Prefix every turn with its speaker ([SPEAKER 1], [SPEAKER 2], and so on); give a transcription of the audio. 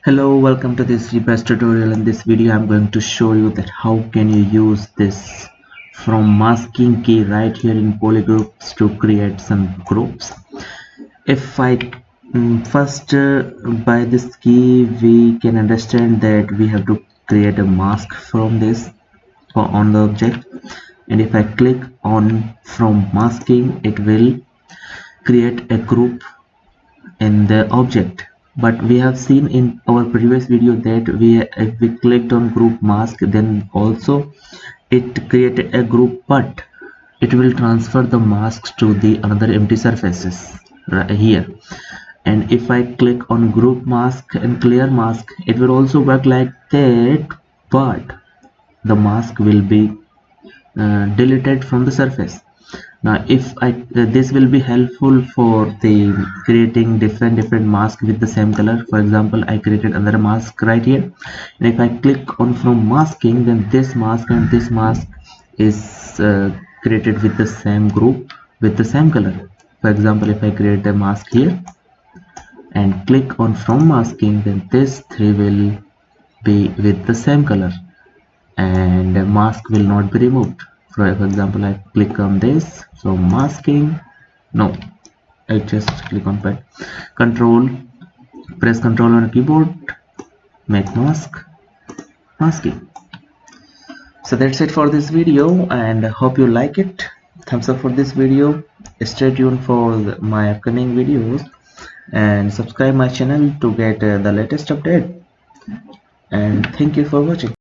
[SPEAKER 1] Hello, welcome to this Zbrush tutorial. In this video I'm going to show you that how can you use this from masking key right here in polygroups to create some groups. If I first by this key we can understand that we have to create a mask from this on the object, and if I click on from masking it will create a group in the object. But we have seen in our previous video that if we clicked on group mask, then also it created a group, but it will transfer the masks to the another empty surfaces right here. And if I click on group mask and clear mask, it will also work like that, but the mask will be deleted from the surface. Now if this will be helpful for the creating different masks with the same color. For example, I created another mask right here, and if I click on from masking, then this mask and this mask is created with the same group with the same color. For example, if I create a mask here and click on from masking, then this three will be with the same color and the mask will not be removed. For example, I click on this, so masking, no, I just click on pad, control, press control on a keyboard, make mask, masking. So that's it for this video, and I hope you like it. Thumbs up for this video. Stay tuned for my upcoming videos and subscribe my channel to get the latest update, and thank you for watching.